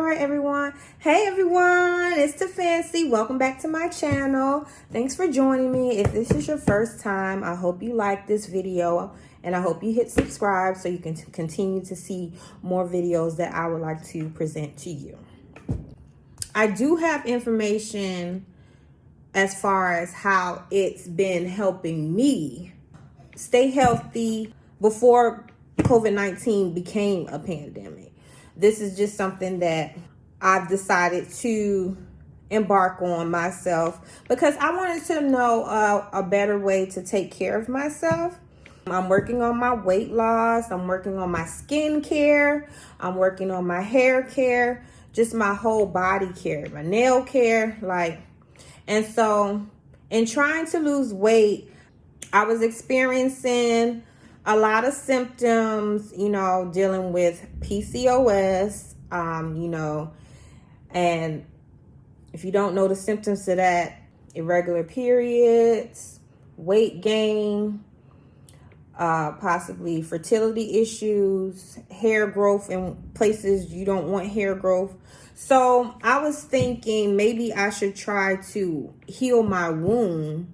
right, everyone. Hey, everyone. It's the Fancy. Welcome back to my channel. Thanks for joining me. If this is your first time, I hope you like this video and I hope you hit subscribe so you can continue to see more videos that I would like to present to you. I do have information as far as how it's been helping me stay healthy before COVID-19 became a pandemic. This is just something that I've decided to embark on myself because I wanted to know a better way to take care of myself. I'm working on my weight loss. I'm working on my skin care. I'm working on my hair care, just my whole body care, my nail care. And so in trying to lose weight, I was experiencing a lot of symptoms, dealing with PCOS, and if you don't know the symptoms of that, irregular periods, weight gain, possibly fertility issues, hair growth in places you don't want hair growth. So I was thinking maybe I should try to heal my womb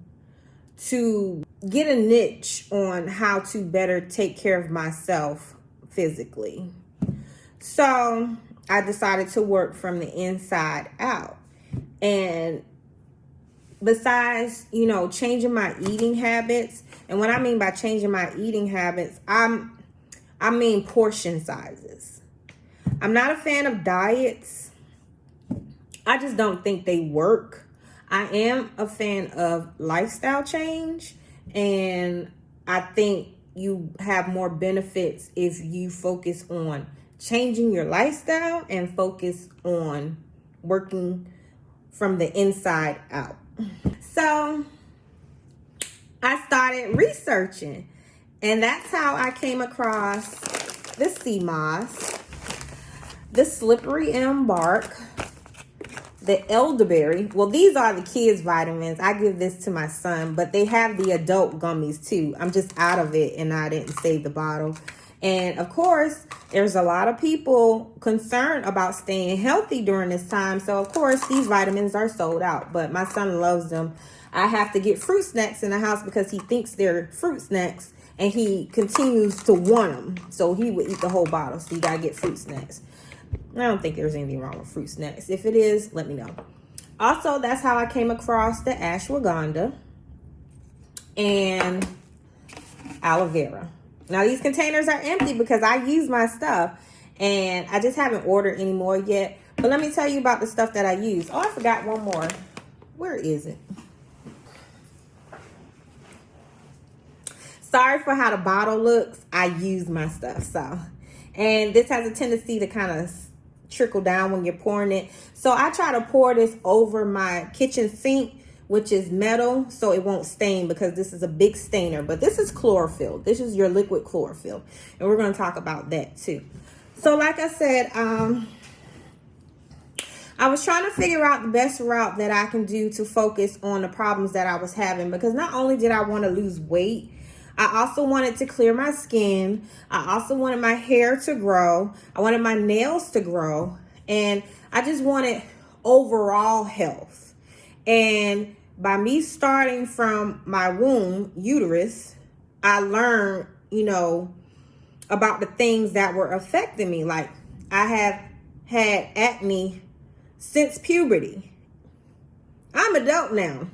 to get a niche on how to better take care of myself physically. So I decided to work from the inside out. And besides, changing my eating habits, and what I mean by changing my eating habits, I mean portion sizes. I'm not a fan of diets. I just don't think they work. I am a fan of lifestyle change, and I think you have more benefits if you focus on changing your lifestyle and focus on working from the inside out. So I started researching, and that's how I came across the Seamoss, the slippery Elm Bark, the elderberry. Well, these are the kids' vitamins. I give this to my son, but they have the adult gummies too. I'm just out of it and I didn't save the bottle. And of course, there's a lot of people concerned about staying healthy during this time. So of course, these vitamins are sold out, but my son loves them. I have to get fruit snacks in the house because he thinks they're fruit snacks and he continues to want them. So he would eat the whole bottle. So you gotta get fruit snacks. I don't think there's anything wrong with fruit snacks. If it is, let me know. Also, that's how I came across the Ashwagandha and Aloe Vera. Now, these containers are empty because I use my stuff and I just haven't ordered any more yet. But let me tell you about the stuff that I use. Oh, I forgot one more. Where is it? Sorry for how the bottle looks. I use my stuff. And this has a tendency to kind of trickle down when you're pouring it. So I try to pour this over my kitchen sink, which is metal, so it won't stain because this is a big stainer. But this is chlorophyll. This is your liquid chlorophyll. And we're going to talk about that too. So like I said, I was trying to figure out the best route that I can do to focus on the problems that I was having, because not only did I want to lose weight, I also wanted to clear my skin. I also wanted my hair to grow. I wanted my nails to grow. And I just wanted overall health. And by me starting from my womb, uterus, I learned, about the things that were affecting me. Like, I have had acne since puberty. I'm adult now.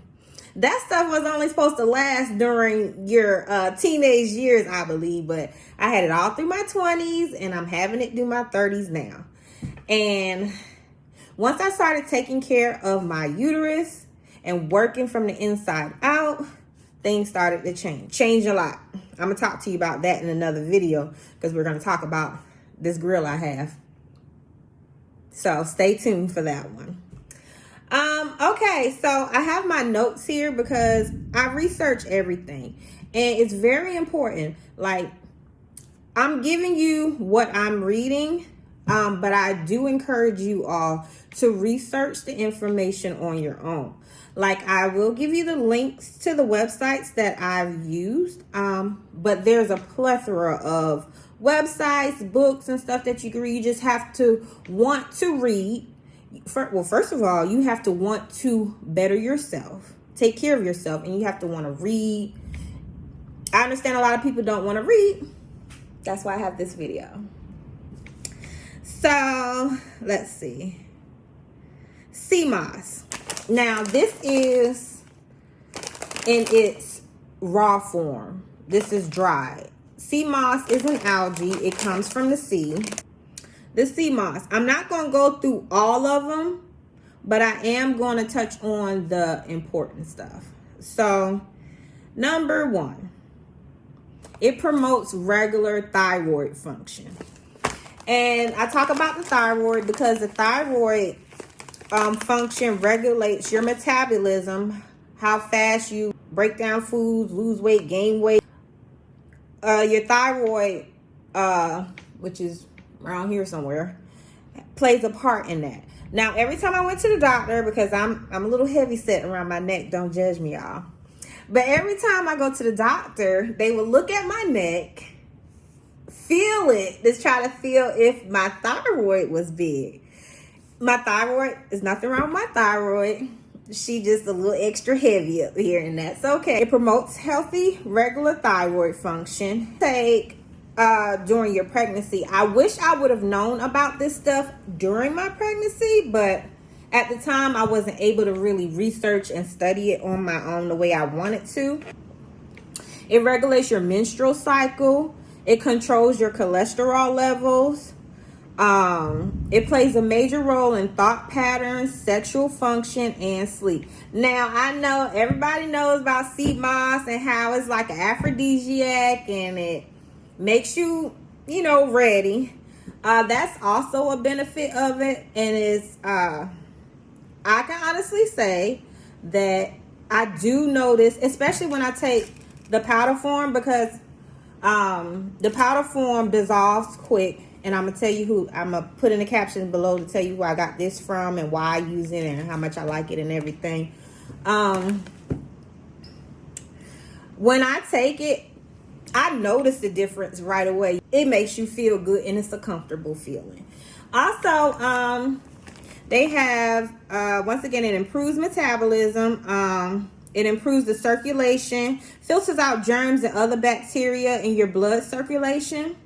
That stuff was only supposed to last during your teenage years, I believe. But I had it all through my 20s and I'm having it through my 30s now. And once I started taking care of my uterus and working from the inside out, things started to change a lot. I'm going to talk to you about that in another video because we're going to talk about this grill I have. So stay tuned for that one. Okay, so I have my notes here because I research everything and it's very important. Like, I'm giving you what I'm reading, but I do encourage you all to research the information on your own. Like, I will give you the links to the websites that I've used, but there's a plethora of websites, books, and stuff that you can read. You just have to want to read. Well, first of all, you have to want to better yourself, take care of yourself, and you have to want to read. I understand a lot of people don't want to read. That's why I have this video. So, let's see. Seamoss. Now, this is in its raw form. This is dried. Seamoss is an algae. It comes from the sea. The Seamoss. I'm not going to go through all of them, but I am going to touch on the important stuff. So, number 1, it promotes regular thyroid function. And I talk about the thyroid because the thyroid function regulates your metabolism, how fast you break down foods, lose weight, gain weight. Your thyroid, which is around here somewhere, plays a part in that. Now, every time I went to the doctor, because I'm a little heavy set around my neck, don't judge me, y'all. But every time I go to the doctor, they will look at my neck, feel it, just try to feel if my thyroid was big. My thyroid, there's nothing wrong with my thyroid. She just a little extra heavy up here, and that's okay. It promotes healthy, regular thyroid function. Take during your pregnancy. I wish I would have known about this stuff during my pregnancy, but at the time I wasn't able to really research and study it on my own the way I wanted to. It regulates your menstrual cycle. It controls your cholesterol levels. It plays a major role in thought patterns, sexual function, and sleep. Now, I know everybody knows about Seamoss and how it's like an aphrodisiac and it makes you, ready. That's also a benefit of it. And it's, I can honestly say that I do notice, especially when I take the powder form, because the powder form dissolves quick. And I'm going to tell you who, I'm going to put in the caption below to tell you who I got this from and why I use it and how much I like it and everything. When I take it, I notice the difference right away. It makes you feel good and it's a comfortable feeling. Also, they have, once again, it improves metabolism. It improves the circulation, filters out germs and other bacteria in your blood circulation.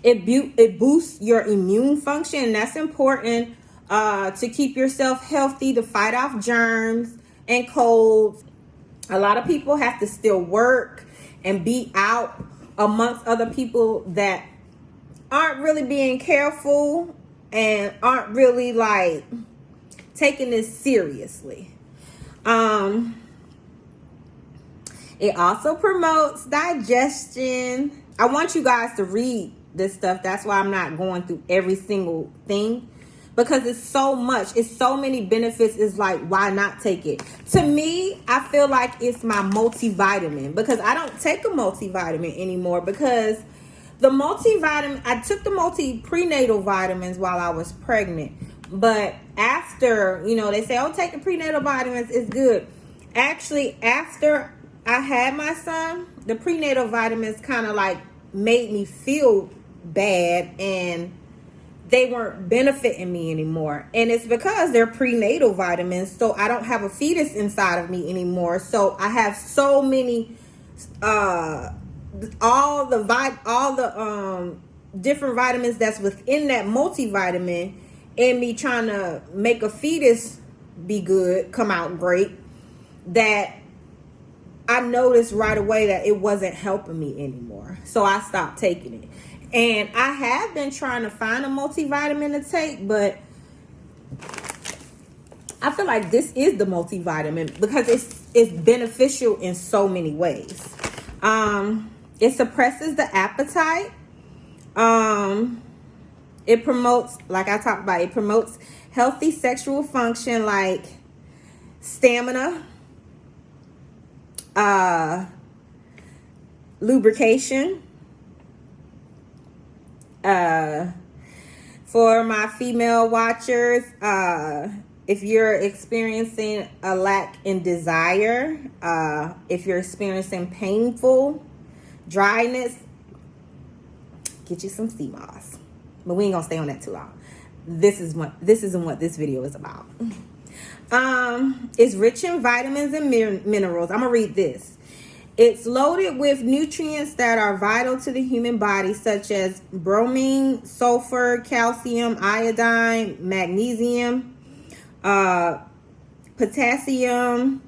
It boosts your immune function, and that's important to keep yourself healthy, to fight off germs and colds. A lot of people have to still work and be out amongst other people that aren't really being careful and aren't really like taking this seriously. It also promotes digestion. I want you guys to read this stuff. That's why I'm not going through every single thing, because it's so much. It's so many benefits. It's like, why not take it? To me, I feel like it's my multivitamin, because I don't take a multivitamin anymore, because the multivitamin, I took the prenatal vitamins while I was pregnant. But after, they say, oh, take the prenatal vitamins, it's good. Actually, after I had my son, the prenatal vitamins kind of like made me feel bad and they weren't benefiting me anymore. And it's because they're prenatal vitamins, so I don't have a fetus inside of me anymore. So I have so many all the different vitamins that's within that multivitamin, and me trying to make a fetus be good, come out great, that I noticed right away that it wasn't helping me anymore. So I stopped taking it. And I have been trying to find a multivitamin to take, but I feel like this is the multivitamin because it's beneficial in so many ways. It suppresses the appetite. It promotes, like I talked about, it promotes healthy sexual function like stamina, lubrication. For my female watchers, if you're experiencing a lack in desire, if you're experiencing painful dryness, get you some Seamoss. But we ain't gonna stay on that too long. This isn't what this video is about. It's rich in vitamins and minerals. I'm gonna read this. It's loaded with nutrients that are vital to the human body, such as bromine, sulfur, calcium, iodine, magnesium, potassium,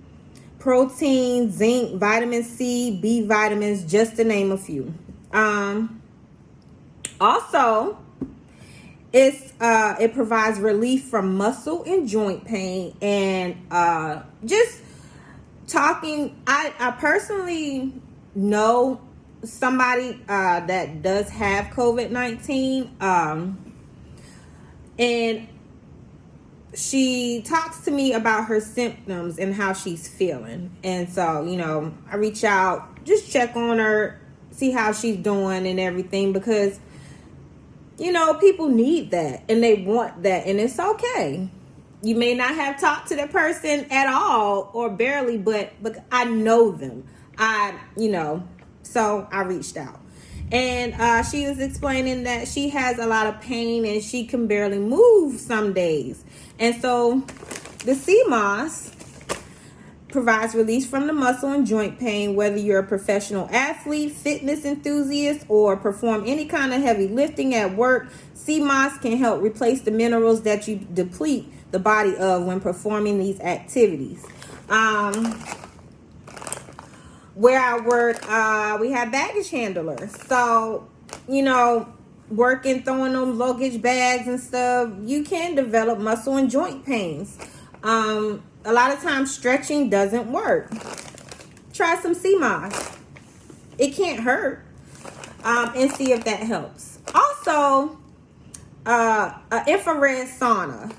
protein, zinc, vitamin C, B vitamins, just to name a few. Also, it provides relief from muscle and joint pain. And just talking, I personally know somebody that does have COVID-19, and she talks to me about her symptoms and how she's feeling. And so, you know, I reach out, just check on her, see how she's doing and everything, because, you know, people need that and they want that, and it's okay. You may not have talked to the person at all or barely, but I know them. So I reached out. And she was explaining that she has a lot of pain and she can barely move some days. And so the Seamoss provides release from the muscle and joint pain, whether you're a professional athlete, fitness enthusiast, or perform any kind of heavy lifting at work. Seamoss can help replace the minerals that you deplete the body of when performing these activities. Where I work, we have baggage handlers. So, you know, working, throwing them luggage bags and stuff, you can develop muscle and joint pains. A lot of times stretching doesn't work. Try some Seamoss. It can't hurt. And see if that helps. Also, an infrared sauna.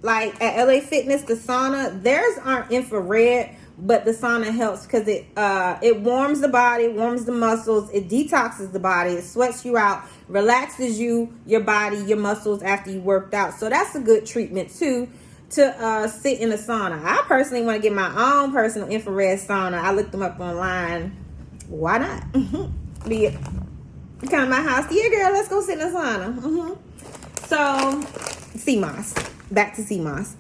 Like at LA Fitness, the sauna, theirs aren't infrared, but the sauna helps because it warms the body, warms the muscles, it detoxes the body, it sweats you out, relaxes you, your body, your muscles after you worked out. So that's a good treatment too, to sit in a sauna. I personally want to get my own personal infrared sauna. I looked them up online. Why not? You come to my house, yeah girl, let's go sit in a sauna. So Seamoss. Back to Seamoss.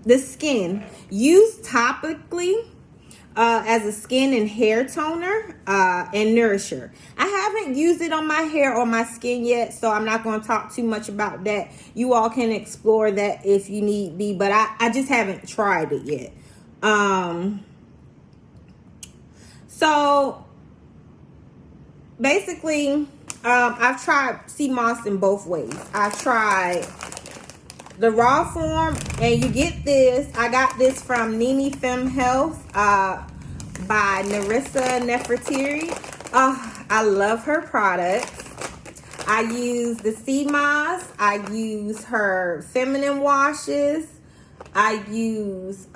The skin, used topically as a skin and hair toner and nourisher. I haven't used it on my hair or my skin yet, so I'm not going to talk too much about that. You all can explore that if you need be, but I just haven't tried it yet. So basically, I've tried Seamoss in both ways. I've tried the raw form, and you get this. I got this from Nini Femme Health by Narissa Nefertiri. I love her products. I use the Seamoss. I use her feminine washes. I use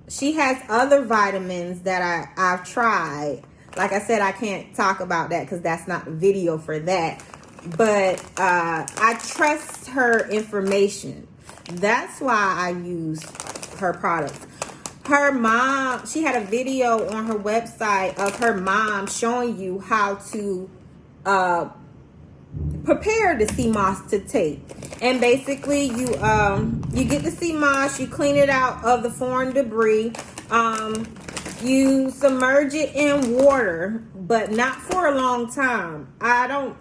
she has other vitamins that I've tried. Like I said, I can't talk about that because that's not the video for that. But I trust her information. That's why I use her products. Her mom, she had a video on her website of her mom showing you how to prepare the Seamoss to take. And basically you get the Seamoss, you clean it out of the foreign debris. You submerge it in water, but not for a long time. I don't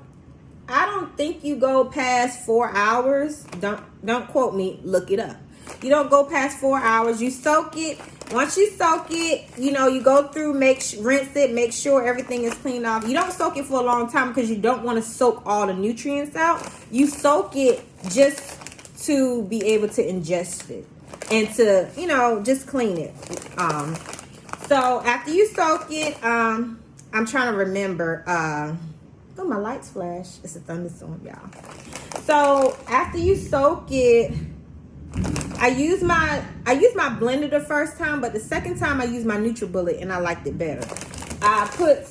think you go past 4 hours. Don't quote me, look it up. You don't go past 4 hours. You soak it. Once you soak it, you know, you go through, rinse it, make sure everything is cleaned off. You don't soak it for a long time because you don't want to soak all the nutrients out. You soak it just to be able to ingest it and to, you know, just clean it. So after you soak it, I'm trying to remember, oh, my lights flash. It's a thunderstorm, y'all. So after you soak it, I use my blender the first time, but the second time I used my NutriBullet and I liked it better. I put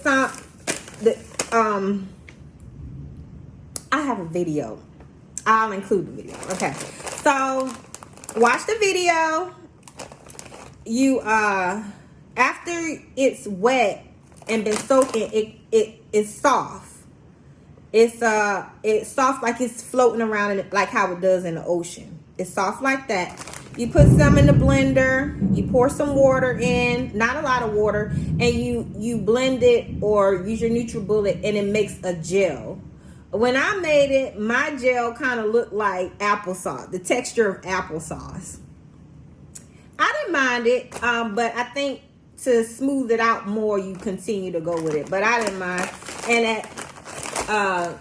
I have a video. I'll include the video. Okay. So watch the video. You after it's wet and been soaking, it is soft. It's soft like it's floating around in it, like how it does in the ocean. It's soft like that. You put some in the blender, you pour some water in, not a lot of water, and you blend it or use your NutriBullet, and it makes a gel. When I made it, my gel kind of looked like applesauce, the texture of applesauce. I didn't mind it, but I think to smooth it out more, you continue to go with it. But I didn't mind. And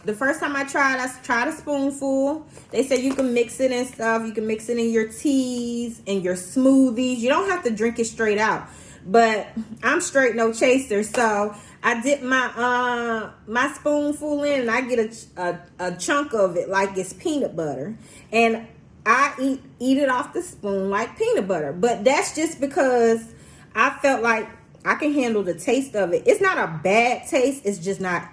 the first time I tried a spoonful. They said you can mix it and stuff. You can mix it in your teas and your smoothies. You don't have to drink it straight out. But I'm straight no chaser, so I dip my spoonful in, and I get a chunk of it like it's peanut butter, and I eat it off the spoon like peanut butter. But that's just because I felt like I can handle the taste of it. It's not a bad taste. It's just not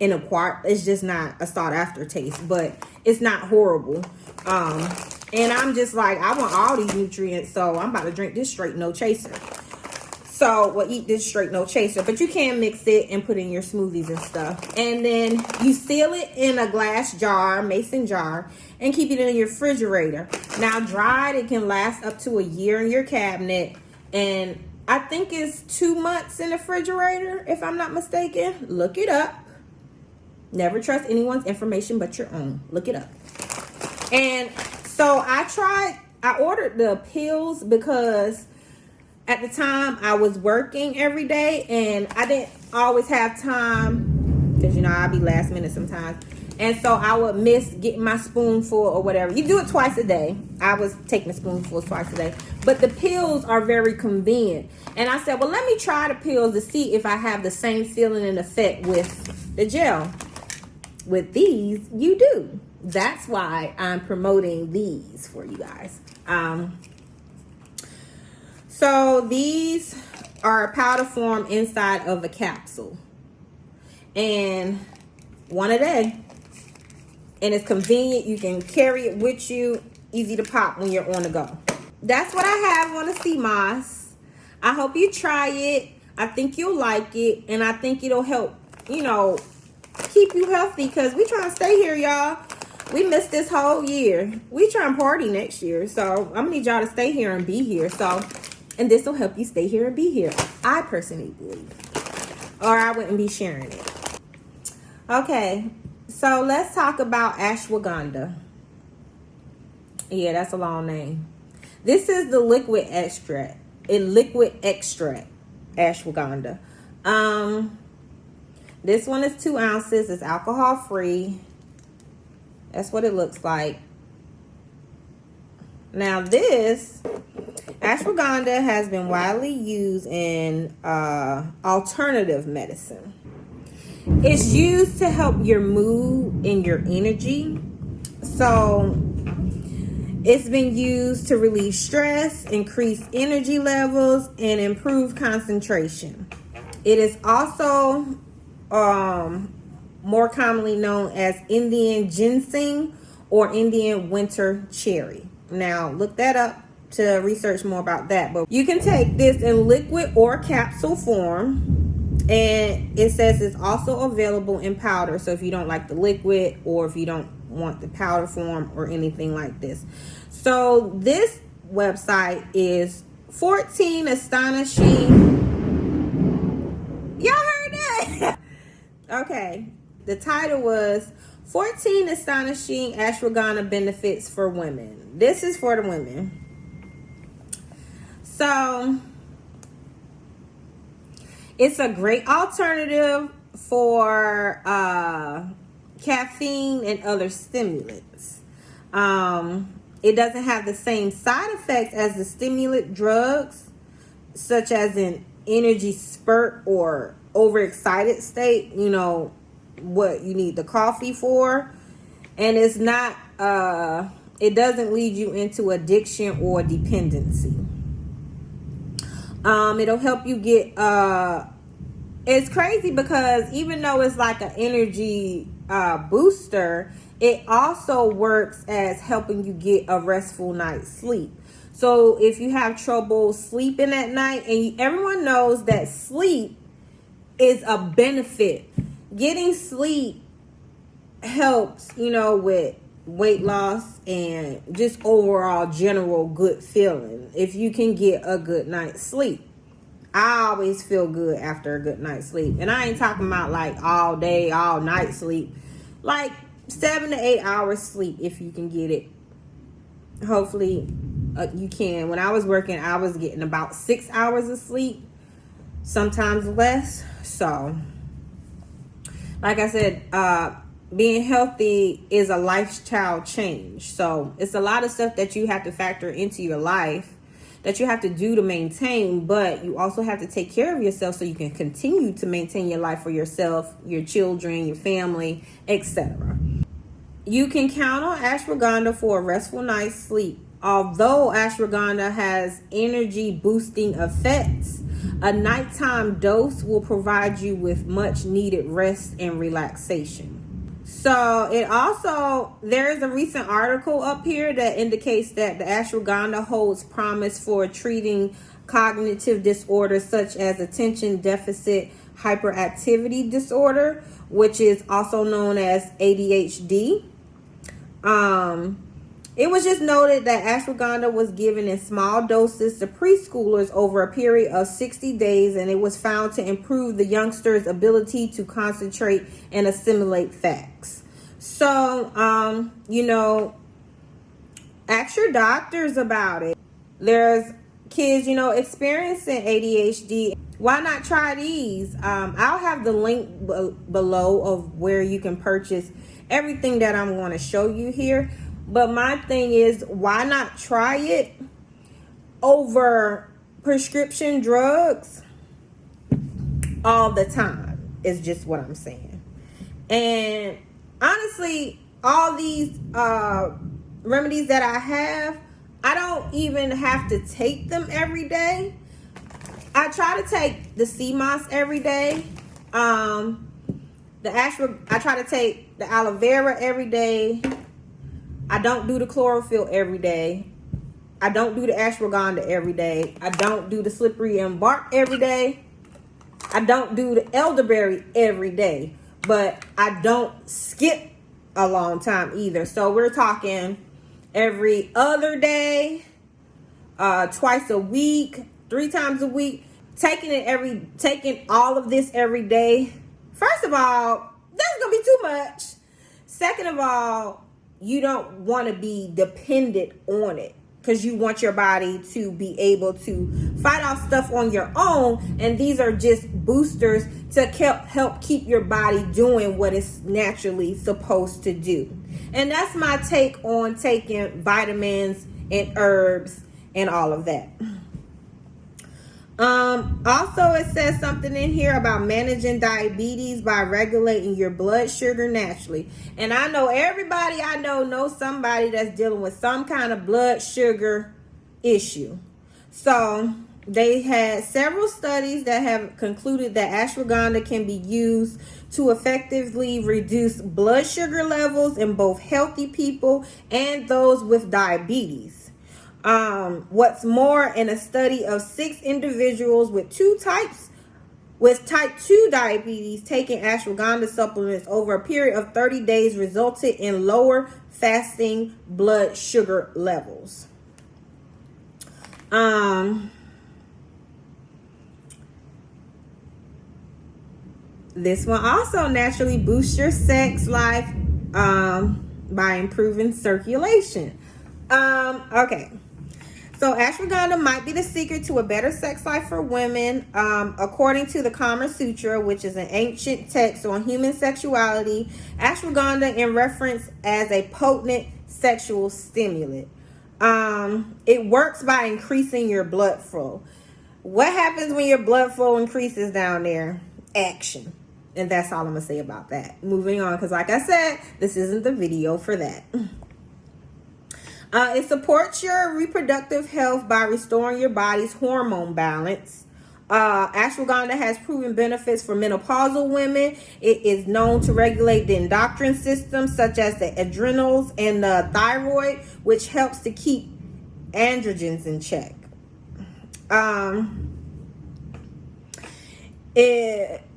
in a quart. It's just not a sought after taste, but it's not horrible. And I'm just like, I want all these nutrients, so I'm about to drink this straight no chaser. So we'll eat this straight no chaser, but you can mix it and put in your smoothies and stuff. And then you seal it in a glass jar, mason jar, and keep it in your refrigerator. Now dried, it can last up to a year in your cabinet, and I think it's 2 months in the refrigerator, if I'm not mistaken. Look it up. Never trust anyone's information but your own. Look it up. And so I ordered the pills because at the time I was working every day, and I didn't always have time because, I'd be last minute sometimes. And so I would miss getting my spoonful or whatever. You do it twice a day. I was taking a spoonful twice a day. But the pills are very convenient. And I said, well, let me try the pills to see if I have the same feeling and effect with the gel. With these, you do. That's why I'm promoting these for you guys. So these are a powder form inside of a capsule. And one a day. And it's convenient. You can carry it with you. Easy to pop when you're on the go. That's what I have on the Seamoss. I hope you try it. I think you'll like it. And I think it'll help, keep you healthy. Because we trying to stay here, y'all. We missed this whole year. We try and party next year. So I'm going to need y'all to stay here and be here. And this will help you stay here and be here. I personally believe. Or I wouldn't be sharing it. Okay. So let's talk about ashwagandha. Yeah, that's a long name. This is the liquid extract. Ashwagandha. This one is 2 ounces. It's alcohol free. That's what it looks like. Now this ashwagandha has been widely used in alternative medicine. It's used to help your mood and your energy. So it's been used to relieve stress, increase energy levels, and improve concentration. It is also more commonly known as Indian ginseng or Indian winter cherry. Now look that up to research more about that. But you can take this in liquid or capsule form. And it says it's also available in powder. So if you don't like the liquid, or if you don't want the powder form or anything like this. So this website is 14 Astonishing. Y'all heard that? Okay. The title was 14 Astonishing Ashwagandha Benefits for Women. This is for the women. So it's a great alternative for caffeine and other stimulants. It doesn't have the same side effects as the stimulant drugs, such as an energy spurt or overexcited state, what you need the coffee for. And it's not, it doesn't lead you into addiction or dependency. It'll help you get, it's crazy because even though it's like an energy booster, it also works as helping you get a restful night's sleep. So if you have trouble sleeping at night, and everyone knows that sleep is a benefit. Getting sleep helps, with weight loss and just overall general good feeling if you can get a good night's sleep. I always feel good after a good night's sleep. And I ain't talking about like all day, all night sleep. Like 7 to 8 hours sleep if you can get it. Hopefully you can. When I was working, I was getting about 6 hours of sleep, sometimes less. So, like I said, being healthy is a lifestyle change. So it's a lot of stuff that you have to factor into your life that you have to do to maintain, but you also have to take care of yourself so you can continue to maintain your life for yourself, your children, your family, etc. You can count on ashwagandha for a restful night's sleep. Although ashwagandha has energy boosting effects, a nighttime dose will provide you with much needed rest and relaxation. So there is a recent article up here that indicates that the ashwagandha holds promise for treating cognitive disorders such as attention deficit hyperactivity disorder, which is also known as ADHD. It was just noted that ashwagandha was given in small doses to preschoolers over a period of 60 days, and it was found to improve the youngsters' ability to concentrate and assimilate facts. So, ask your doctors about it. There's kids, experiencing ADHD. Why not try these? I'll have the link below of where you can purchase everything that I'm going to show you here. But my thing is, why not try it over prescription drugs all the time is just what I'm saying. And honestly, all these remedies that I have, I don't even have to take them every day. I try to take the Seamoss every day. I try to take the Aloe Vera every day. I don't do the chlorophyll every day. I don't do the ashwagandha every day. I don't do the slippery Elm Bark every day. I don't do the elderberry every day. But I don't skip a long time either. So we're talking every other day, twice a week, 3 times a week. Taking all of this every day. First of all, that's gonna be too much. Second of all, you don't want to be dependent on it because you want your body to be able to fight off stuff on your own. And these are just boosters to help keep your body doing what it's naturally supposed to do. And that's my take on taking vitamins and herbs and all of that. Also, it says something in here about managing diabetes by regulating your blood sugar naturally. And I know everybody I know knows somebody that's dealing with some kind of blood sugar issue. So they had several studies that have concluded that ashwagandha can be used to effectively reduce blood sugar levels in both healthy people and those with diabetes. What's more, in a study of 6 individuals with type 2 diabetes taking ashwagandha supplements over a period of 30 days resulted in lower fasting blood sugar levels. This one also naturally boosts your sex life by improving circulation. Okay. So ashwagandha might be the secret to a better sex life for women. According to the Kama Sutra, which is an ancient text on human sexuality, ashwagandha is referenced as a potent sexual stimulant. It works by increasing your blood flow. What happens when your blood flow increases down there? Action. And that's all I'm going to say about that. Moving on, because like I said, this isn't the video for that. It supports your reproductive health by restoring your body's hormone balance. Ashwagandha has proven benefits for menopausal women. It is known to regulate the endocrine system, such as the adrenals and the thyroid, which helps to keep androgens in check.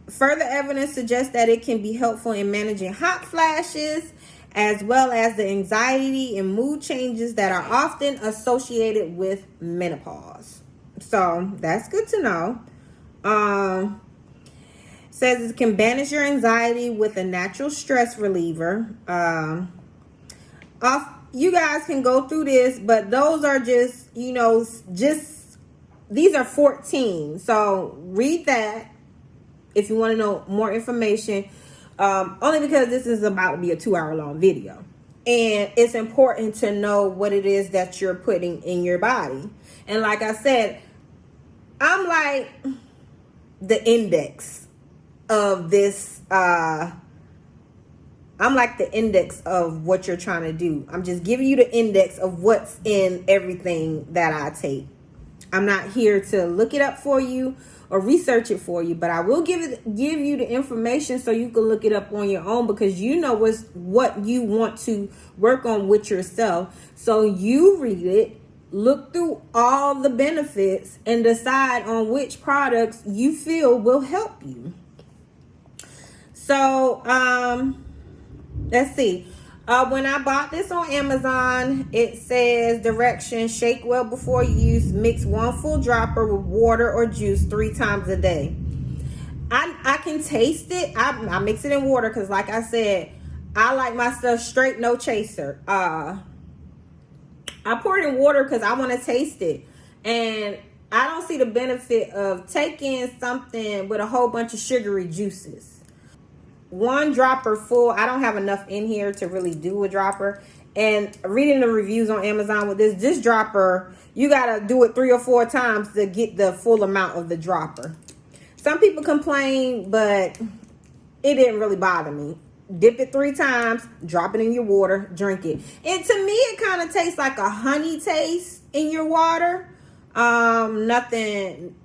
Further evidence suggests that it can be helpful in managing hot flashes, as well as the anxiety and mood changes that are often associated with menopause. So that's good to know. Says it can banish your anxiety with a natural stress reliever. You guys can go through this, but those are just, these are 14. So read that if you want to know more information. Only because this is about to be a 2-hour long video. And it's important to know what it is that you're putting in your body. And like I said, I'm like the index of this. I'm like the index of what you're trying to do. I'm just giving you the index of what's in everything that I take. I'm not here to look it up for you or research it for you, but I will give you the information so you can look it up on your own, because you know what you want to work on with yourself. So you read it, look through all the benefits, and decide on which products you feel will help you. So let's see. When I bought this on Amazon, it says directions: shake well before use, mix 1 full dropper with water or juice 3 times a day. I can taste it. I mix it in water because, like I said, I like my stuff straight, no chaser. I pour it in water because I want to taste it. And I don't see the benefit of taking something with a whole bunch of sugary juices. 1 dropper full. I don't have enough in here to really do a dropper. And reading the reviews on Amazon with this dropper, you gotta do it 3 or 4 times to get the full amount of the dropper. Some people complain, but it didn't really bother me. Dip it 3 times, drop it in your water, drink it. And to me, it kind of tastes like a honey taste in your water. Nothing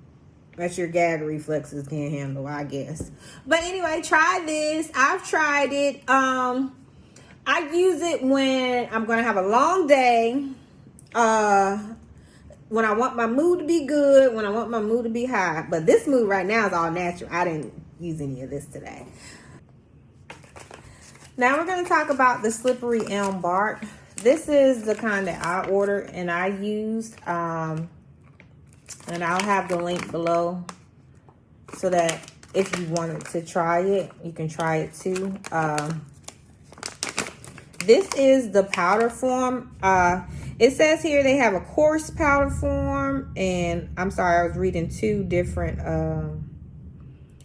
that your gag reflexes can't handle, I guess. But anyway, try this. I've tried it. I use it when I'm going to have a long day. When I want my mood to be good, when I want my mood to be high. But this mood right now is all natural. I didn't use any of this today. Now we're going to talk about the slippery elm bark. This is the kind that I ordered and I used. And I'll have the link below so that if you wanted to try it, you can try it too. This is the powder form. It says here they have a coarse powder form. And I'm sorry, I was reading 2 different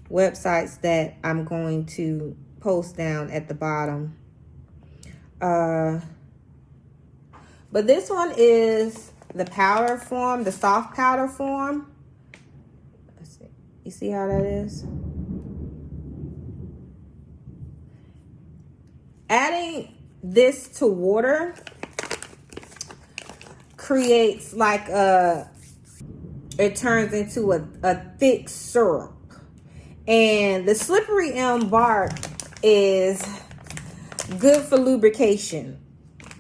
websites that I'm going to post down at the bottom. But this one is the powder form, the soft powder form. Let's see. You see how that is? Adding this to water creates like it turns into a thick syrup. And the slippery elm bark is good for lubrication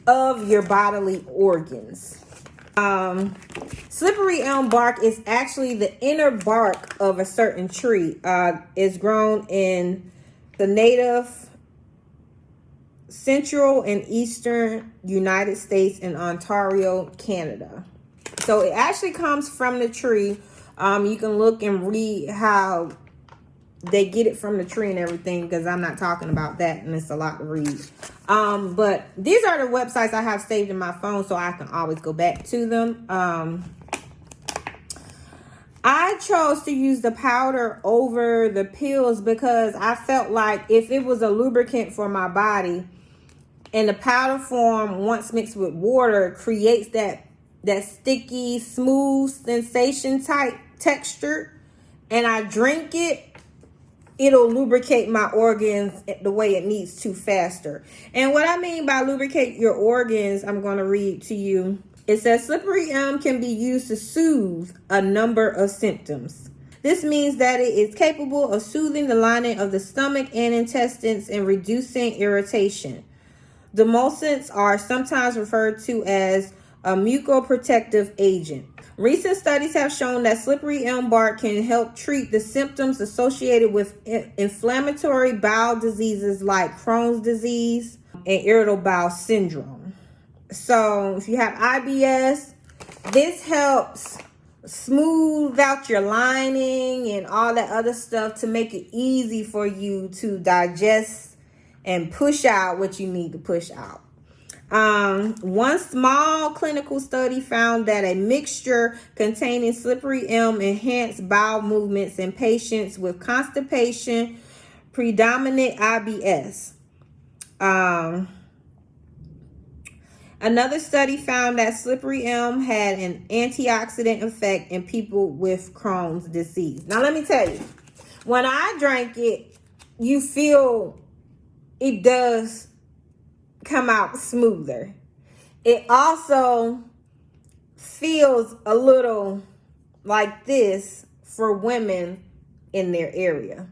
of your bodily organs. Slippery elm bark is actually the inner bark of a certain tree. It's grown in the native central and eastern United States and Ontario, Canada. So it actually comes from the tree. You can look and read how they get it from the tree and everything, because I'm not talking about that and it's a lot to read. But these are the websites I have saved in my phone so I can always go back to them. I chose to use the powder over the pills because I felt like if it was a lubricant for my body, and the powder form, once mixed with water, creates that sticky, smooth sensation type texture, and I drink it, it'll lubricate my organs the way it needs to faster. And what I mean by lubricate your organs, I'm going to read to you. It says slippery elm can be used to soothe a number of symptoms. This means that it is capable of soothing the lining of the stomach and intestines and reducing irritation. Demulcents are sometimes referred to as a mucoprotective agent. Recent studies have shown that slippery elm bark can help treat the symptoms associated with inflammatory bowel diseases like Crohn's disease and irritable bowel syndrome. So if you have IBS, this helps smooth out your lining and all that other stuff to make it easy for you to digest and push out what you need to push out. One small clinical study found that a mixture containing slippery elm enhanced bowel movements in patients with constipation, predominant IBS. Another study found that slippery elm had an antioxidant effect in people with Crohn's disease. Now, let me tell you, when I drank it, you feel it does come out smoother. It also feels a little like this for women in their area.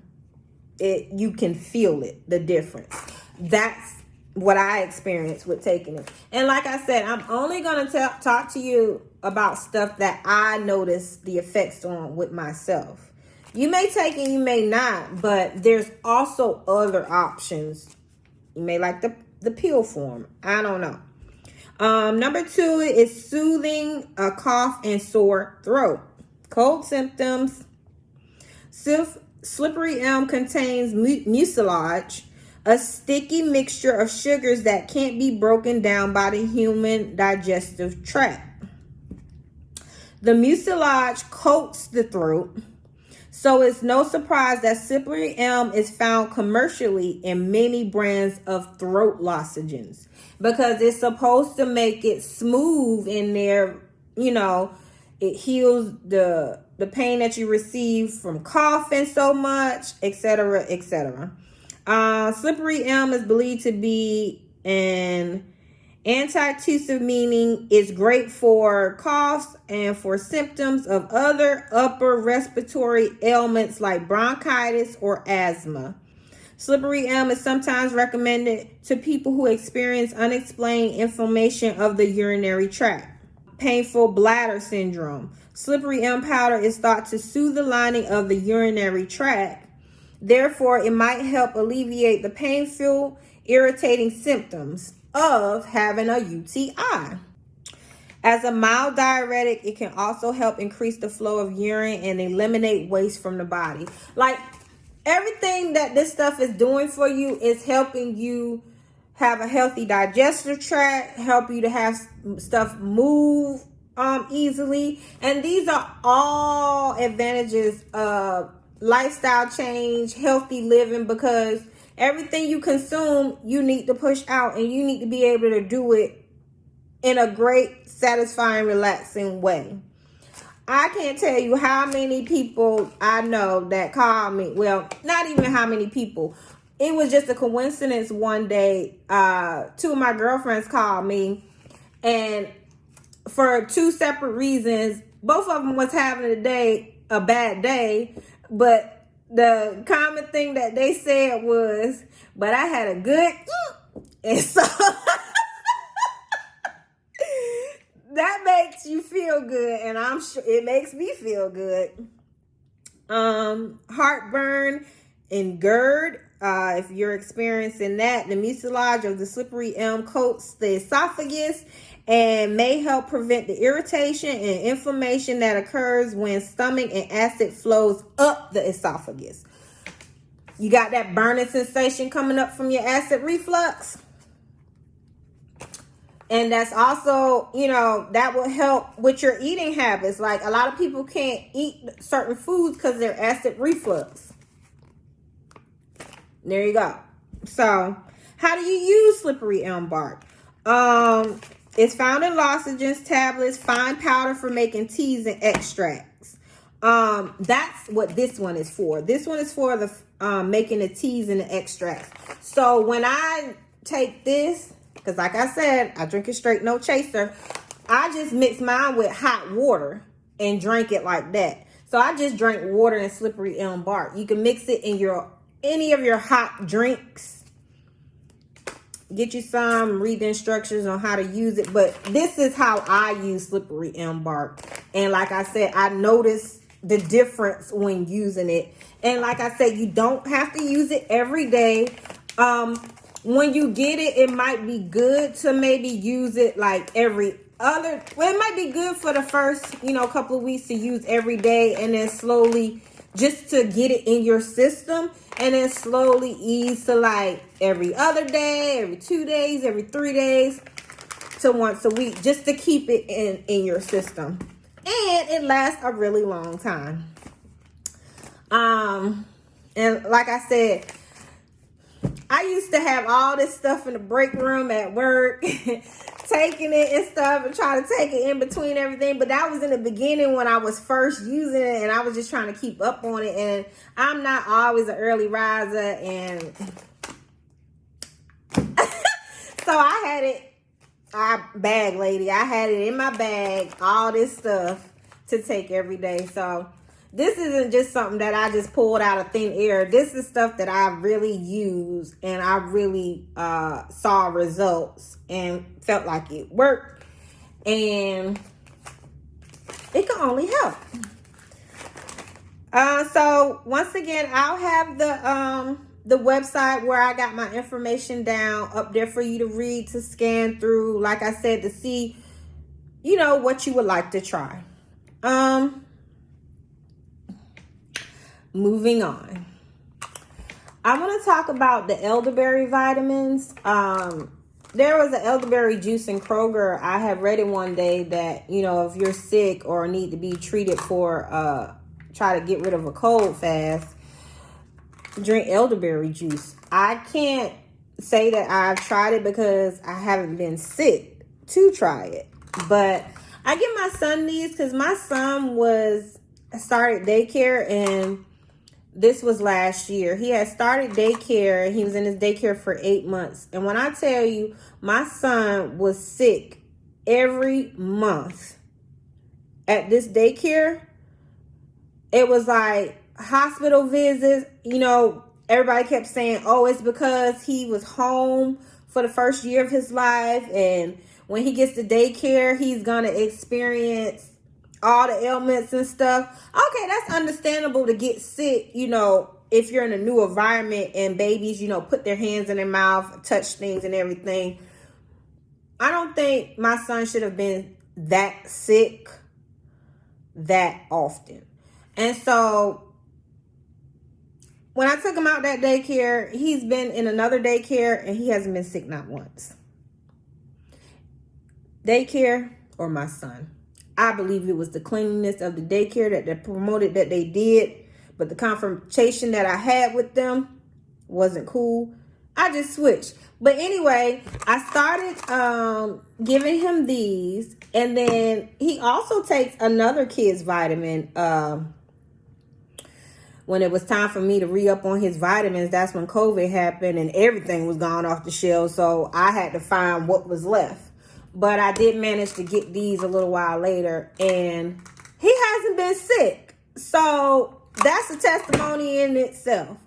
You can feel it, the difference. That's what I experienced with taking it. And like I said, I'm only going to talk to you about stuff that I noticed the effects on with myself. You may take it, you may not, but there's also other options. You may like the pill form. I don't know. Number 2 is soothing a cough and sore throat. Cold symptoms. Slippery elm contains mucilage, a sticky mixture of sugars that can't be broken down by the human digestive tract. The mucilage coats the throat, so it's no surprise that slippery elm is found commercially in many brands of throat lozenges because it's supposed to make it smooth in there. You know, it heals the pain that you receive from coughing so much, etc., etc. Slippery elm is believed to be an antitussive, meaning it's great for coughs and for symptoms of other upper respiratory ailments like bronchitis or asthma. Slippery elm is sometimes recommended to people who experience unexplained inflammation of the urinary tract, painful bladder syndrome. Slippery elm powder is thought to soothe the lining of the urinary tract. Therefore, it might help alleviate the painful, irritating symptoms of having a UTI. As a mild diuretic, it can also help increase the flow of urine and eliminate waste from the body. Like, everything that this stuff is doing for you is helping you have a healthy digestive tract, help you to have stuff move easily. And these are all advantages of lifestyle change, healthy living, because everything you consume, you need to push out, and you need to be able to do it in a great, satisfying, relaxing way. I can't tell you how many people I know that call me. Well, not even how many people. It was just a coincidence one day. 2 of my girlfriends called me, and for 2 separate reasons. Both of them was having a bad day, but the common thing that they said was, but I had a good, and so that makes you feel good, and I'm sure it makes me feel good. Heartburn and GERD. If you're experiencing that, the mucilage of the slippery elm coats the esophagus and may help prevent the irritation and inflammation that occurs when stomach and acid flows up the esophagus. You got that burning sensation coming up from your acid reflux. And that's also, that will help with your eating habits. Like, a lot of people can't eat certain foods because they're acid reflux. There you go. So, how do you use slippery elm bark? It's found in lozenges, tablets, fine powder for making teas and extracts. That's what this one is for. This one is for the making the teas and the extracts. So when I take this, because like I said, I drink it straight, no chaser. I just mix mine with hot water and drink it like that. So I just drank water and slippery elm bark. You can mix it in any of your hot drinks. get you some, read the instructions on how to use it. But this is how I use slippery elm bark. And like I said, I noticed the difference when using it. And like I said, you don't have to use it every day. When you get it, it might be good to maybe use it like every other. Well, it might be good for the first, couple of weeks to use every day, and then slowly just to get it in your system, and then slowly ease to like every other day, every 2 days, every 3 days, to once a week, just to keep it in your system. And it lasts a really long time. And like I said, I used to have all this stuff in the break room at work, taking it and stuff, and trying to take it in between everything. But that was in the beginning when I was first using it, and I was just trying to keep up on it. And I'm not always an early riser, and so I had it, bag lady. I had it in my bag, all this stuff to take every day. So this isn't just something that I just pulled out of thin air. This is stuff that I really used, and I really saw results and felt like it worked, and it can only help. So once again, I'll have the website where I got my information down up there for you to read, to scan through, like I said, to see, what you would like to try. Moving on. I want to talk about the elderberry vitamins. There was an elderberry juice in Kroger. I have read it one day that, if you're sick or need to be treated for, try to get rid of a cold fast, drink elderberry juice. I can't say that I've tried it because I haven't been sick to try it. But I give my son these because my son started daycare, and this was last year. He had started daycare. He was in his daycare for 8 months. And when I tell you, my son was sick every month at this daycare. It was like hospital visits. Everybody kept saying, oh, it's because he was home for the first year of his life. And when he gets to daycare, he's going to experience all the ailments and stuff. Okay, that's understandable to get sick, if you're in a new environment and babies, put their hands in their mouth, touch things and everything. I don't think my son should have been that sick that often. And so when I took him out that daycare, he's been in another daycare and he hasn't been sick not once. Daycare or my son. I believe it was the cleanliness of the daycare that they promoted that they did, but the confrontation that I had with them wasn't cool. I just switched. But anyway, I started giving him these, and then he also takes another kid's vitamin. When it was time for me to re-up on his vitamins, that's when COVID happened and everything was gone off the shelf, so I had to find what was left. But I did manage to get these a little while later, and he hasn't been sick. So that's a testimony in itself.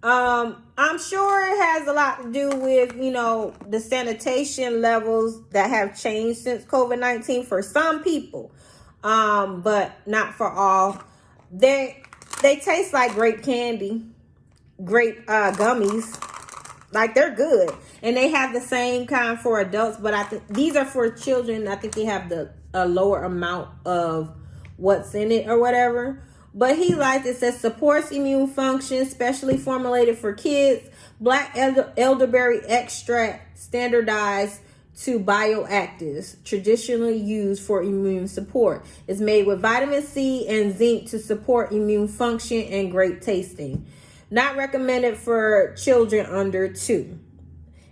I'm sure it has a lot to do with, the sanitation levels that have changed since COVID-19 for some people, but not for all. They taste like grape candy, grape gummies. Like, they're good. And they have the same kind for adults, but I think these are for children. I think they have a lower amount of what's in it or whatever. But he likes it. Says supports immune function, specially formulated for kids. Black elderberry extract, standardized to bioactives, traditionally used for immune support. It's made with vitamin C and zinc to support immune function, and great tasting. Not recommended for children under 2.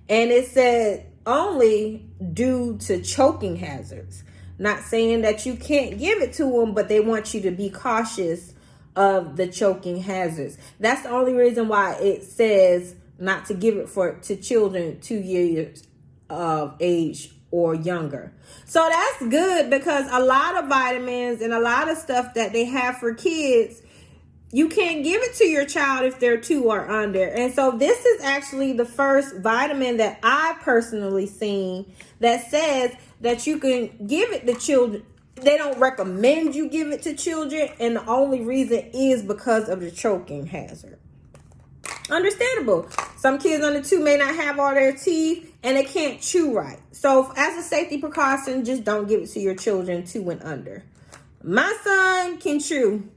And it said only due to choking hazards. Not saying that you can't give it to them, but they want you to be cautious of the choking hazards. That's the only reason why it says not to give it to children 2 years of age or younger. So that's good, because a lot of vitamins and a lot of stuff that they have for kids, You can't give it to your child if they're 2 or under. And so this is actually the first vitamin that I personally seen that says that you can give it to children. They don't recommend you give it to children, and the only reason is because of the choking hazard. Understandable. Some kids under 2 may not have all their teeth and they can't chew right. So as a safety precaution, just don't give it to your children 2 and under. My son can chew,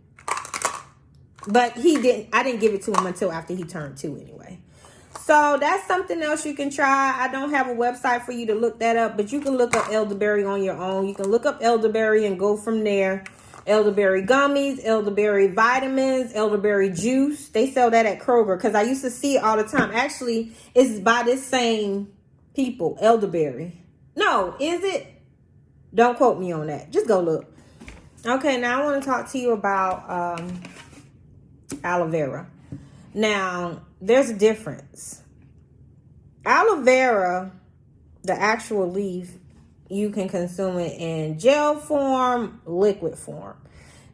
but I didn't give it to him until after he turned 2 anyway. So that's something else you can try. I don't have a website for you to look that up, but you can look up elderberry on your own. You can look up elderberry and go from there. Elderberry gummies, elderberry vitamins, elderberry juice. They sell that at Kroger because I used to see it all the time. Actually, it's by this same people, elderberry. No, is it? Don't quote me on that. Just go look. Okay, now I want to talk to you about aloe vera. Now, there's a difference. Aloe vera, the actual leaf, you can consume it in gel form, liquid form.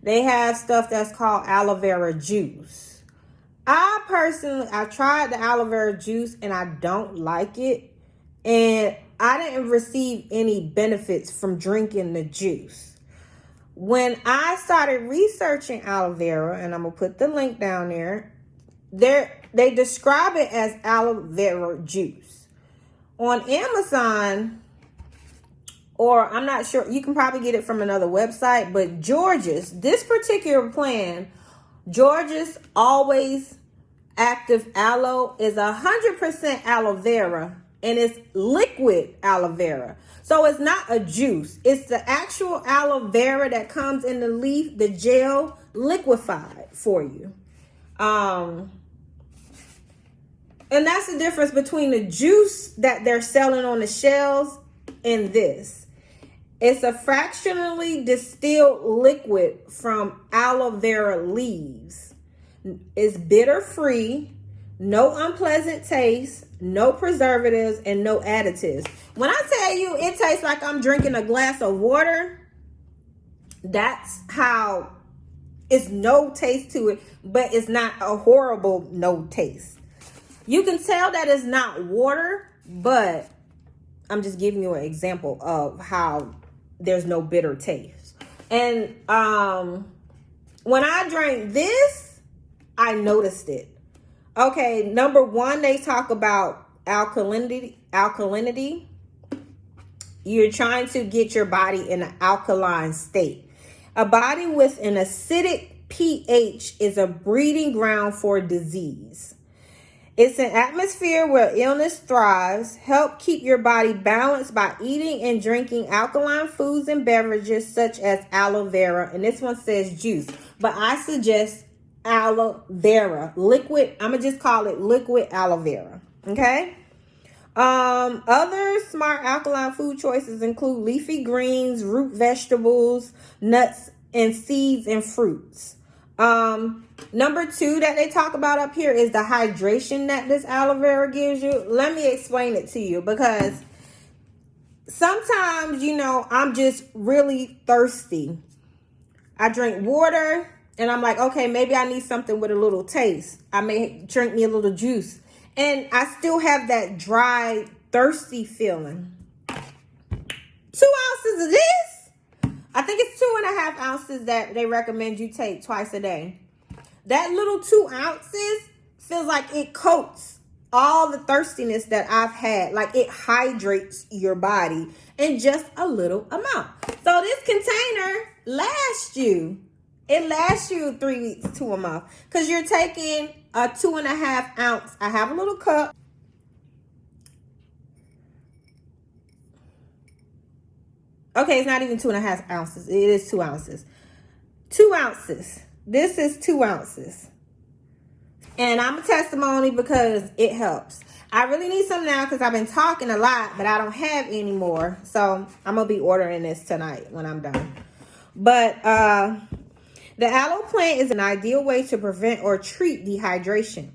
They have stuff that's called aloe vera juice. I tried the aloe vera juice and I don't like it. And I didn't receive any benefits from drinking the juice. When I started researching aloe vera, and I'm going to put the link down there, they describe it as aloe vera juice. On Amazon, or I'm not sure, you can probably get it from another website, but this particular plan, George's Always Active Aloe is 100% aloe vera, and it's liquid aloe vera. So it's not a juice. It's the actual aloe vera that comes in the leaf, the gel, liquefied for you. And that's the difference between the juice that they're selling on the shelves and this. It's a fractionally distilled liquid from aloe vera leaves. It's bitter free, no unpleasant taste, no preservatives, and no additives. When I tell you it tastes like I'm drinking a glass of water, that's how it's no taste to it, but it's not a horrible no taste. You can tell that it's not water, but I'm just giving you an example of how there's no bitter taste. And when I drank this, I noticed it. Okay, number one, they talk about alkalinity. You're trying to get your body in an alkaline state. A body with an acidic pH is a breeding ground for disease. It's an atmosphere where illness thrives. Help keep your body balanced by eating and drinking alkaline foods and beverages such as aloe vera. And this one says juice, but I suggest aloe vera liquid. I'm gonna just call it liquid aloe vera. Okay. Other smart alkaline food choices include leafy greens, root vegetables, nuts, and seeds and fruits. Number two that they talk about up here is the hydration that this aloe vera gives you. Let me explain it to you, because sometimes, I'm just really thirsty. I drink water and I'm like, okay, maybe I need something with a little taste. I may drink me a little juice. And I still have that dry, thirsty feeling. 2 ounces of this. I think it's 2.5 ounces that they recommend you take twice a day. That little 2 ounces feels like it coats all the thirstiness that I've had. Like it hydrates your body in just a little amount. So this container lasts you. It lasts you 3 weeks to a month, because you're taking a 2.5 ounce. I have a little cup. Okay, it's not even 2.5 ounces. It is 2 ounces. 2 ounces. This is 2 ounces. And I'm a testimony because it helps. I really need some now because I've been talking a lot, but I don't have any more. So I'm going to be ordering this tonight when I'm done. But the aloe plant is an ideal way to prevent or treat dehydration.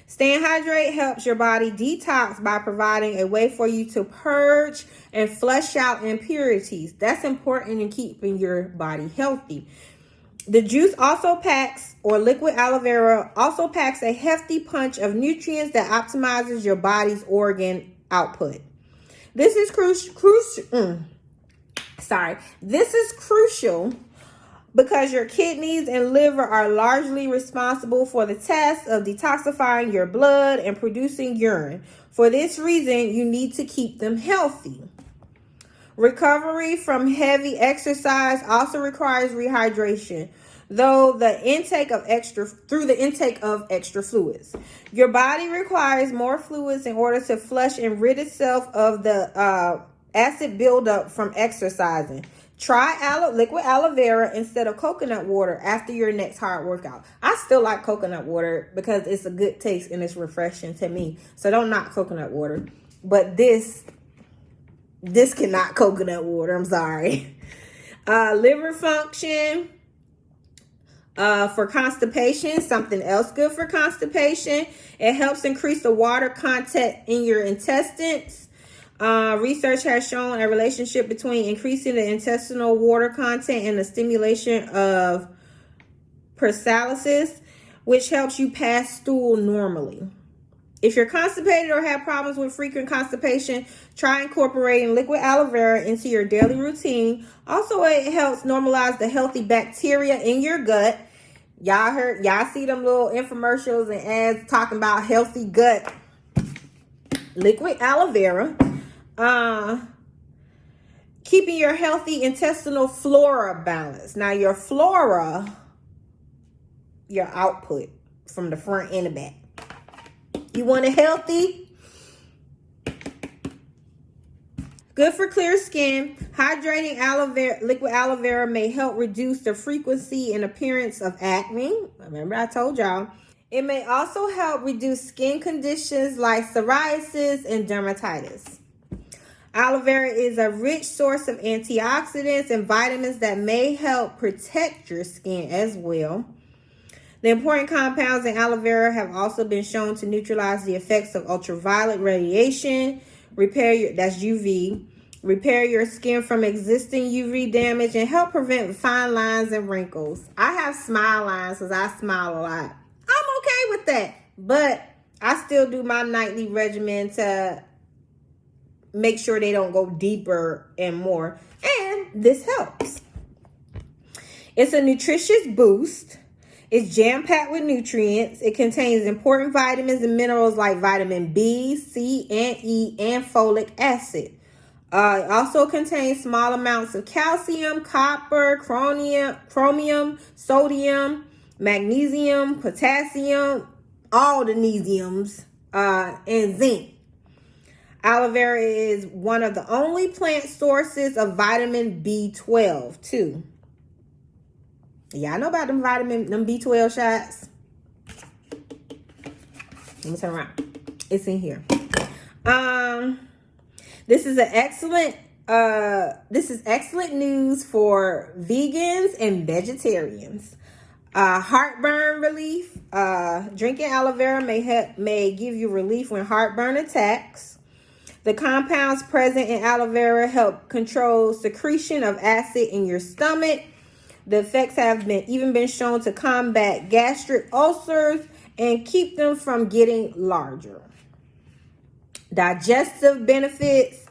Staying hydrated helps your body detox by providing a way for you to purge and flush out impurities. That's important in keeping your body healthy. The juice also packs, or liquid aloe vera, also packs a hefty punch of nutrients that optimizes your body's organ output. This is This is crucial because your kidneys and liver are largely responsible for the task of detoxifying your blood and producing urine. For this reason, you need to keep them healthy. Recovery from heavy exercise also requires rehydration, through the intake of extra fluids. Your body requires more fluids in order to flush and rid itself of the acid buildup from exercising. Try liquid aloe vera instead of coconut water after your next hard workout. I still like coconut water because it's a good taste and it's refreshing to me. So don't knock coconut water. But this cannot coconut water. I'm sorry. Liver function. For constipation, something else good for constipation. It helps increase the water content in your intestines. Research has shown a relationship between increasing the intestinal water content and the stimulation of peristalsis, which helps you pass stool normally. If you're constipated or have problems with frequent constipation, try incorporating liquid aloe vera into your daily routine. Also, it helps normalize the healthy bacteria in your gut. Y'all see them little infomercials and ads talking about healthy gut. Liquid aloe vera. Keeping your healthy intestinal flora balanced. Now, your flora, your output from the front and the back. You want it healthy? Good for clear skin. Hydrating liquid aloe vera may help reduce the frequency and appearance of acne. Remember I told y'all. It may also help reduce skin conditions like psoriasis and dermatitis. Aloe vera is a rich source of antioxidants and vitamins that may help protect your skin as well. The important compounds in aloe vera have also been shown to neutralize the effects of ultraviolet radiation, that's UV, repair your skin from existing UV damage, and help prevent fine lines and wrinkles. I have smile lines because I smile a lot. I'm okay with that, but I still do my nightly regimen to make sure they don't go deeper and more, and this helps. It's a nutritious boost. It's jam-packed with nutrients. It contains important vitamins and minerals like vitamin B, C, and E, and folic acid. It also contains small amounts of calcium, copper, chromium, sodium, magnesium, potassium, all the magnesiums, and zinc. Aloe vera is one of the only plant sources of vitamin B12 too. Y'all know about them B12 shots. Let me turn around. It's in here. This is excellent news for vegans and vegetarians. Heartburn relief. Drinking aloe vera may give you relief when heartburn attacks. The compounds present in aloe vera help control secretion of acid in your stomach. The effects have even been shown to combat gastric ulcers and keep them from getting larger. Digestive benefits.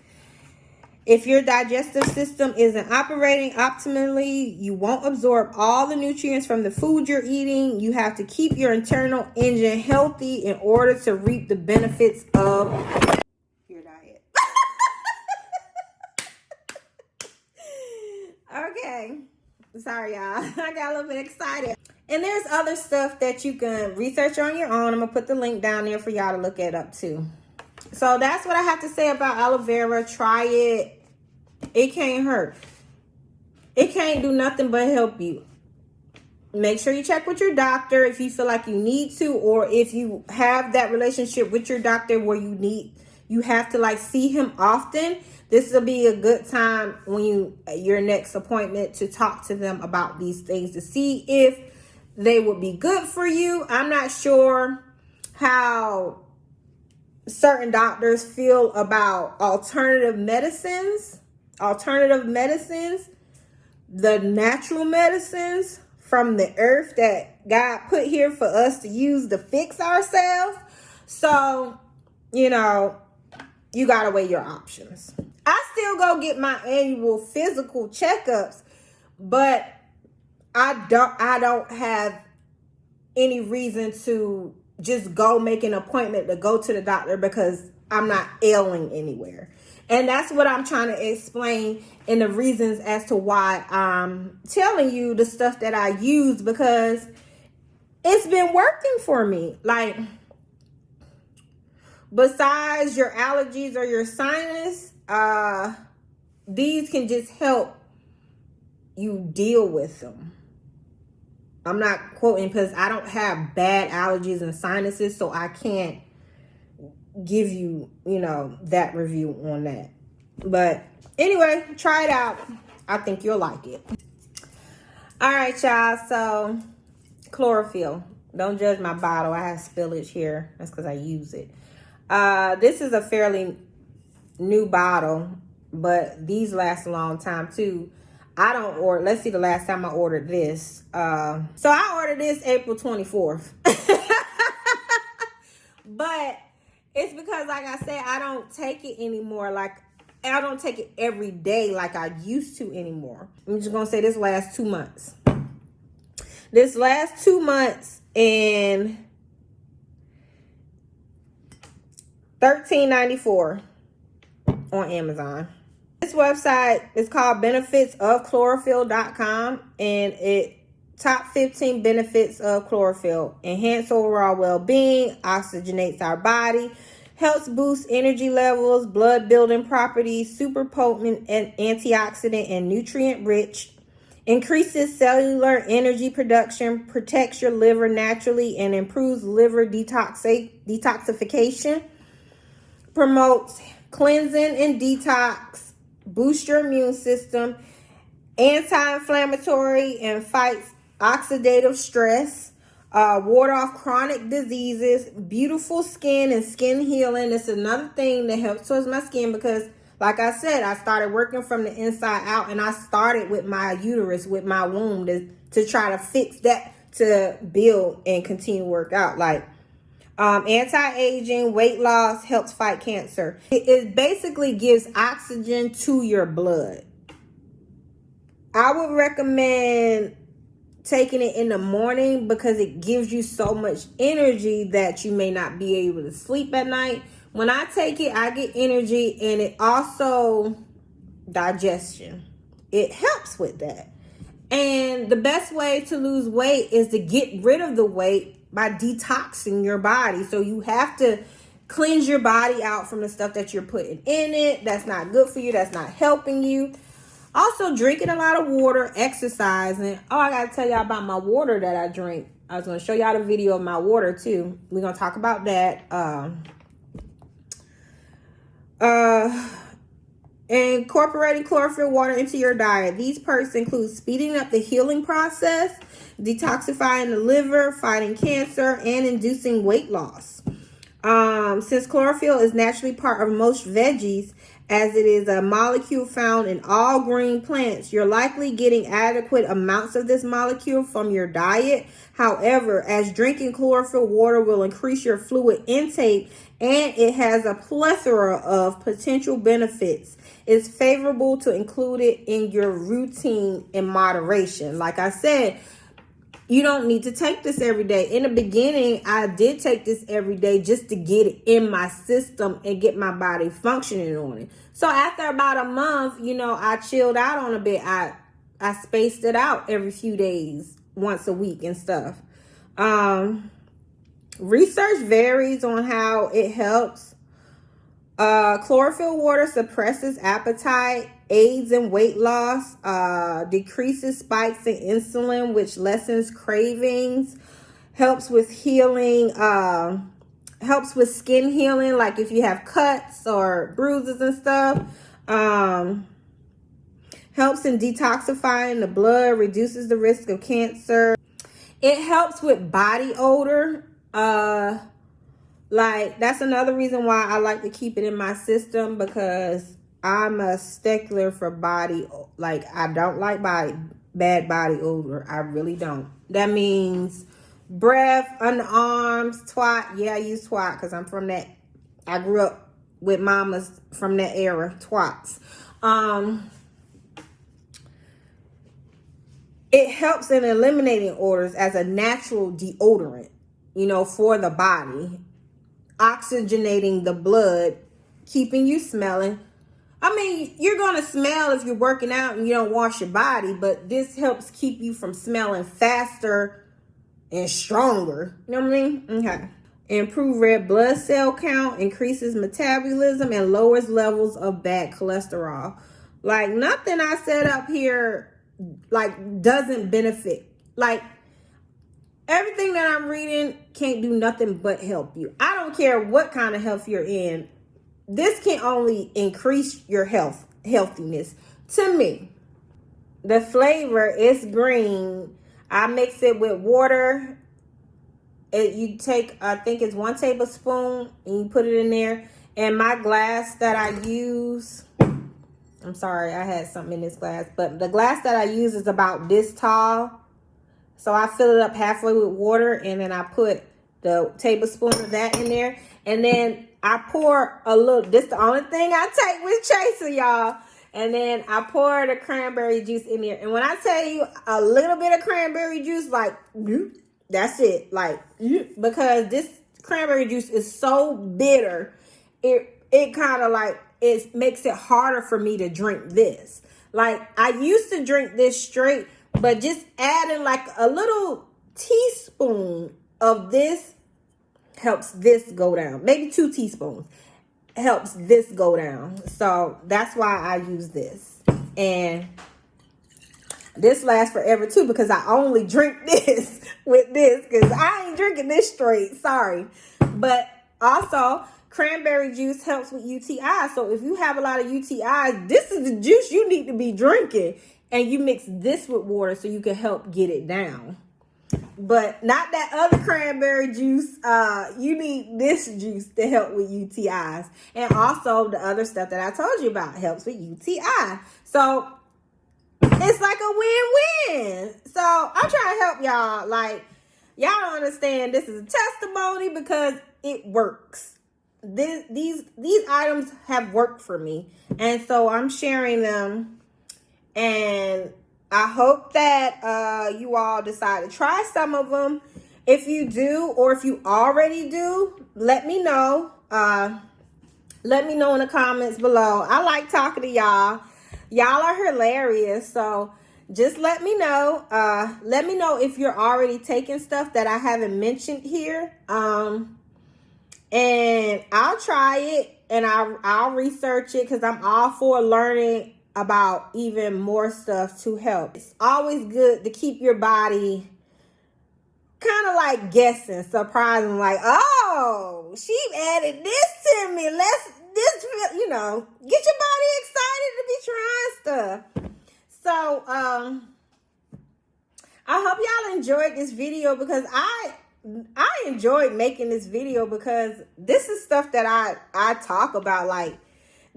If your digestive system isn't operating optimally, you won't absorb all the nutrients from the food you're eating. You have to keep your internal engine healthy in order to reap the benefits of your diet. Okay. Sorry, y'all. I got a little bit excited. And there's other stuff that you can research on your own. I'm going to put the link down there for y'all to look it up too. So that's what I have to say about aloe vera. Try it. It can't hurt. It can't do nothing but help you. Make sure you check with your doctor if you feel like you need to, or if you have that relationship with your doctor where you have to see him often. This will be a good time when your next appointment to talk to them about these things to see if they would be good for you. I'm not sure how certain doctors feel about alternative medicines, the natural medicines from the earth that God put here for us to use to fix ourselves. So, you know, you gotta weigh your options. I still go get my annual physical checkups, but I don't have any reason to just go make an appointment to go to the doctor because I'm not ailing anywhere. And that's what I'm trying to explain in the reasons as to why I'm telling you the stuff that I use, because it's been working for me. Like, besides your allergies or your sinus, these can just help you deal with them. I'm not quoting because I don't have bad allergies and sinuses, so I can't give you, you know, that review on that. But anyway, try it out. I think you'll like it. All right, y'all. So chlorophyll. Don't judge my bottle. I have spillage here. That's because I use it. This is a fairly new bottle, but these last a long time too. I don't order. Let's see the last time I ordered this. So I ordered this April 24th. But it's because, like I said, I don't take it anymore. Like, I don't take it every day like I used to anymore. I'm just going to say this last 2 months. This last 2 months and $13.94 on Amazon. This website is called benefitsofchlorophyll.com, and it top 15 benefits of chlorophyll: enhance overall well-being, oxygenates our body, helps boost energy levels, blood building properties, super potent and antioxidant and nutrient rich, increases cellular energy production, protects your liver naturally and improves liver detoxification, promotes cleansing and detox, boosts your immune system, anti-inflammatory, and fights oxidative stress, ward off chronic diseases, beautiful skin and skin healing. It's another thing that helps towards my skin because, like I said, I started working from the inside out, and I started with my uterus, with my womb, to try to fix that, to build and continue to work out. Like, anti-aging, weight loss, helps fight cancer. It basically gives oxygen to your blood. I would recommend taking it in the morning because it gives you so much energy that you may not be able to sleep at night. When I take it, I get energy, and it also digestion. It helps with that. And the best way to lose weight is to get rid of the weight by detoxing your body. So you have to cleanse your body out from the stuff that you're putting in it that's not good for you, that's not helping you. Also, drinking a lot of water, exercising. Oh, I gotta tell y'all about my water that I drink. I was gonna show y'all the video of my water too. We're gonna talk about that. Incorporating chlorophyll water into your diet. These perks include speeding up the healing process, detoxifying the liver, fighting cancer, and inducing weight loss. Since chlorophyll is naturally part of most veggies, as it is a molecule found in all green plants, you're likely getting adequate amounts of this molecule from your diet. However, as drinking chlorophyll water will increase your fluid intake, and it has a plethora of potential benefits, it's favorable to include it in your routine in moderation. Like I said, you don't need to take this every day. In the beginning, I did take this every day just to get it in my system and get my body functioning on it. So after about a month, you know, I chilled out on a bit. I spaced it out every few days, once a week and stuff. Research varies on how it helps. Chlorophyll water suppresses appetite, aids in weight loss, decreases spikes in insulin, which lessens cravings, helps with healing, helps with skin healing, like if you have cuts or bruises and stuff. Helps in detoxifying the blood, reduces the risk of cancer. It helps with body odor. Like, that's another reason why I like to keep it in my system, because I'm a stickler for body. Like, I don't like bad body odor. I really don't. That means breath, underarms, twat. Yeah, I use twat because I'm from that. I grew up with mamas from that era, twats. It helps in eliminating odors as a natural deodorant, for the body, oxygenating the blood, keeping you smelling. I mean, you're going to smell if you're working out and you don't wash your body, but this helps keep you from smelling faster and stronger. You know what I mean? Okay. Improve red blood cell count, increases metabolism, and lowers levels of bad cholesterol. Like, nothing I said up here, like, doesn't benefit. Like, everything that I'm reading can't do nothing but help you. I don't care what kind of health you're in. This can only increase your healthiness. To me, the flavor is green. I mix it with water. You take, I think it's 1 tablespoon, and you put it in there. And my glass that I use, I'm sorry, I had something in this glass, but the glass that I use is about this tall. So I fill it up halfway with water, and then I put the tablespoon of that in there. And then I pour a little, this the only thing I take with chaser, y'all. And then I pour the cranberry juice in there. And when I tell you a little bit of cranberry juice, like, that's it. Like, because this cranberry juice is so bitter, it kind of like, it makes it harder for me to drink this. Like, I used to drink this straight, but just adding like a little teaspoon of this helps this go down. Maybe 2 teaspoons helps this go down. So that's why I use this. And this lasts forever too, because I only drink this with this, because I ain't drinking this straight. Sorry. But also, cranberry juice helps with UTI. So if you have a lot of UTIs, this is the juice you need to be drinking. And you mix this with water so you can help get it down. But not that other cranberry juice. You need this juice to help with UTIs. And also the other stuff that I told you about helps with UTI. So it's like a win-win. So I'm trying to help y'all. Like, y'all don't understand, this is a testimony because it works. These items have worked for me. And so I'm sharing them. And I hope that you all decide to try some of them. If you do, or if you already do, let me know. Let me know in the comments below. I like talking to y'all. Y'all are hilarious. So just let me know. Let me know if you're already taking stuff that I haven't mentioned here. And I'll try it, and I'll research it, because I'm all for learning about even more stuff to help. It's always good to keep your body kind of like guessing, surprising, like, oh, she added this to me. Get your body excited to be trying stuff. So, I hope y'all enjoyed this video, because I enjoyed making this video, because this is stuff that I talk about. Like,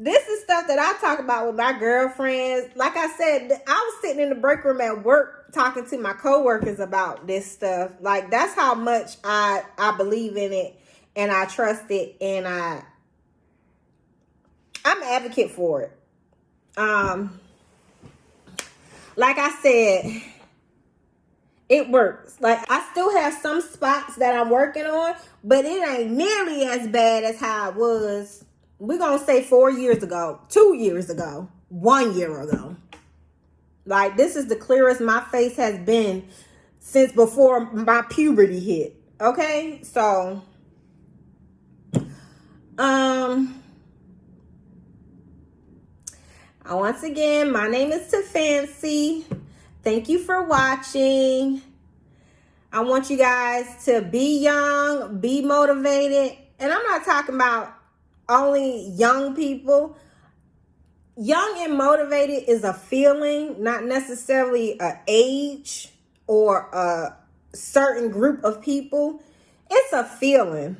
this is stuff that I talk about with my girlfriends. Like I said, I was sitting in the break room at work talking to my coworkers about this stuff. Like, that's how much I believe in it, and I trust it, and I'm an advocate for it. Like I said, it works. Like, I still have some spots that I'm working on, but it ain't nearly as bad as how it was. We're going to say 4 years ago, 2 years ago, 1 year ago. Like, this is the clearest my face has been since before my puberty hit. Okay? So, once again, my name is Fancy. Thank you for watching. I want you guys to be young, be motivated. And I'm not talking about only young people. Young and motivated is a feeling, not necessarily an age or a certain group of people. It's a feeling.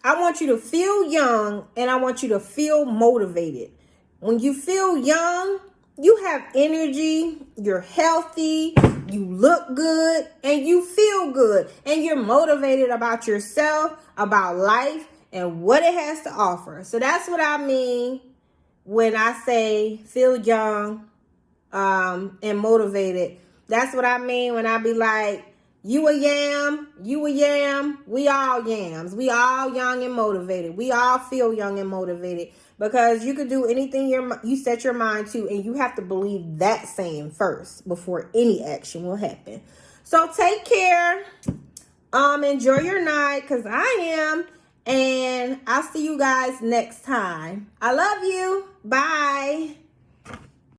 I want you to feel young, and I want you to feel motivated. When you feel young, you have energy, you're healthy, you look good, and you feel good. And you're motivated about yourself, about life, and what it has to offer. So that's what I mean when I say feel young and motivated. That's what I mean when I be like, you a yam, we all yams. We all young and motivated. We all feel young and motivated because you could do anything you set your mind to, and you have to believe that saying first before any action will happen. So take care. Enjoy your night because I am. And I'll see you guys next time. I love you. Bye.